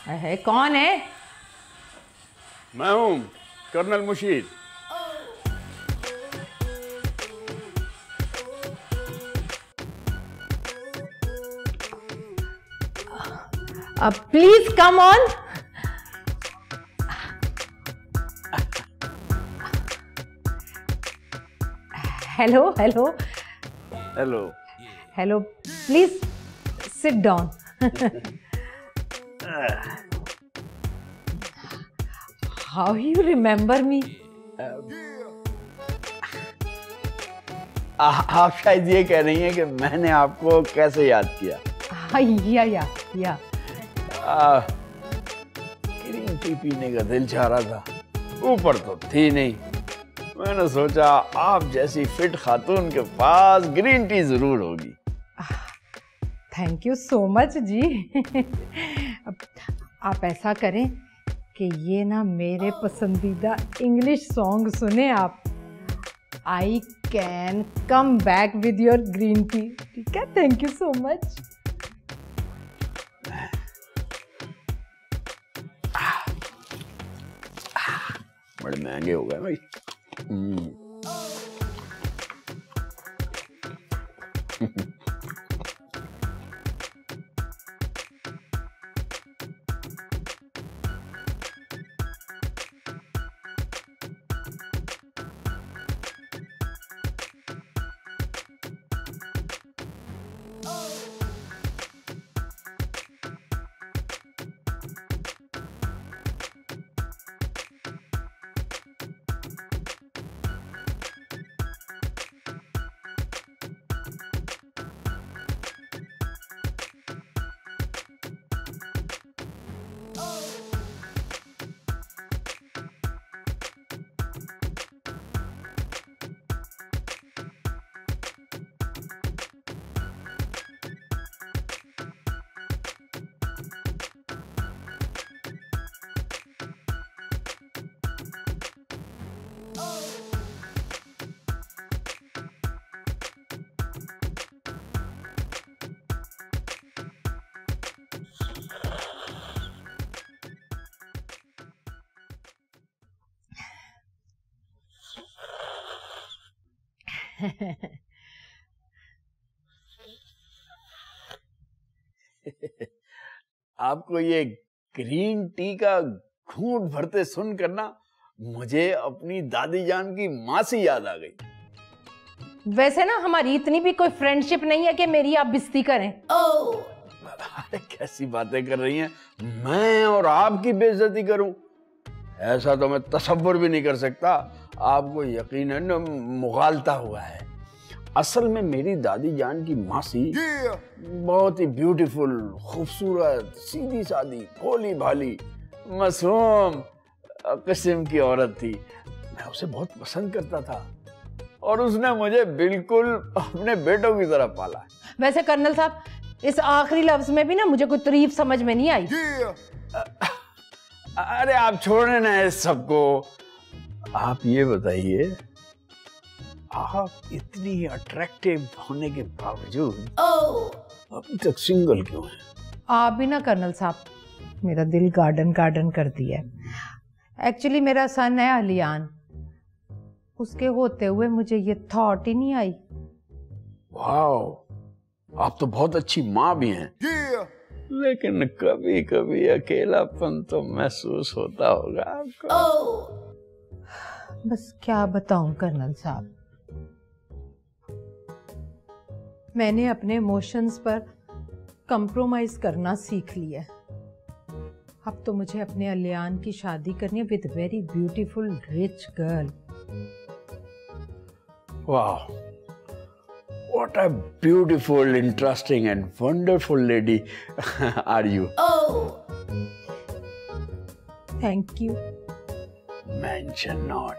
है कौन है? मैं हूँ colonel Mushid. Please come on. Hello hello hello. Hello, please sit down. How you remember me? आप शायद ये कह रही हैं कि मैंने आपको कैसे याद किया? या ग्रीन टी पीने का दिल चाह रहा था, ऊपर तो थी नहीं। मैंने सोचा आप जैसी फिट खातून के पास ग्रीन टी जरूर होगी। थैंक यू सो मच जी। आप ऐसा करें कि ये ना मेरे पसंदीदा इंग्लिश सॉन्ग सुने आप। I can come back with your green tea. ठीक है, थैंक यू सो मच। बड़े महंगे हो गए भाई। आपको ये ग्रीन टी का घूंट भरते सुनकर ना मुझे अपनी दादी जान की मासी याद आ गई। वैसे ना हमारी इतनी भी कोई फ्रेंडशिप नहीं है कि मेरी आप बेइज्जती करें। अरे कैसी बातें कर रही हैं, मैं और आपकी बेइज्जती करूं? ऐसा तो मैं तसव्वुर भी नहीं कर सकता। आपको यकीनन मुगालता हुआ है। असल में मेरी दादी जान की मासी बहुत ही ब्यूटीफुल, खूबसूरत, सीधी सादी, भोली भाली, मासूम किस्म की औरत थी। मैं उसे बहुत पसंद करता था और उसने मुझे बिल्कुल अपने बेटों की तरह पाला। वैसे कर्नल साहब, इस आखिरी लफ्ज में भी ना मुझे कोई तारीफ समझ में नहीं आई। अरे आप छोड़े ना इस सबको। आप ये बताइए, आप इतनी अट्रैक्टिव होने के बावजूद अभी तक सिंगल क्यों हैं? आप भी ना कर्नल साहब, मेरा दिल गार्डन गार्डन कर दिया है। एक्चुअली मेरा सन है अलियान, उसके होते हुए मुझे ये थॉट ही नहीं आई। वाओ, आप तो बहुत अच्छी माँ भी हैं। लेकिन कभी कभी अकेलापन तो महसूस होता होगा आपको। बस क्या बताऊं कर्नल साहब, मैंने अपने इमोशंस पर कंप्रोमाइज करना सीख लिया। अब तो मुझे अपने अलियान की शादी करनी है with very beautiful rich girl. वाह, what a beautiful, interesting and wonderful lady are you. Thank you. Mention not.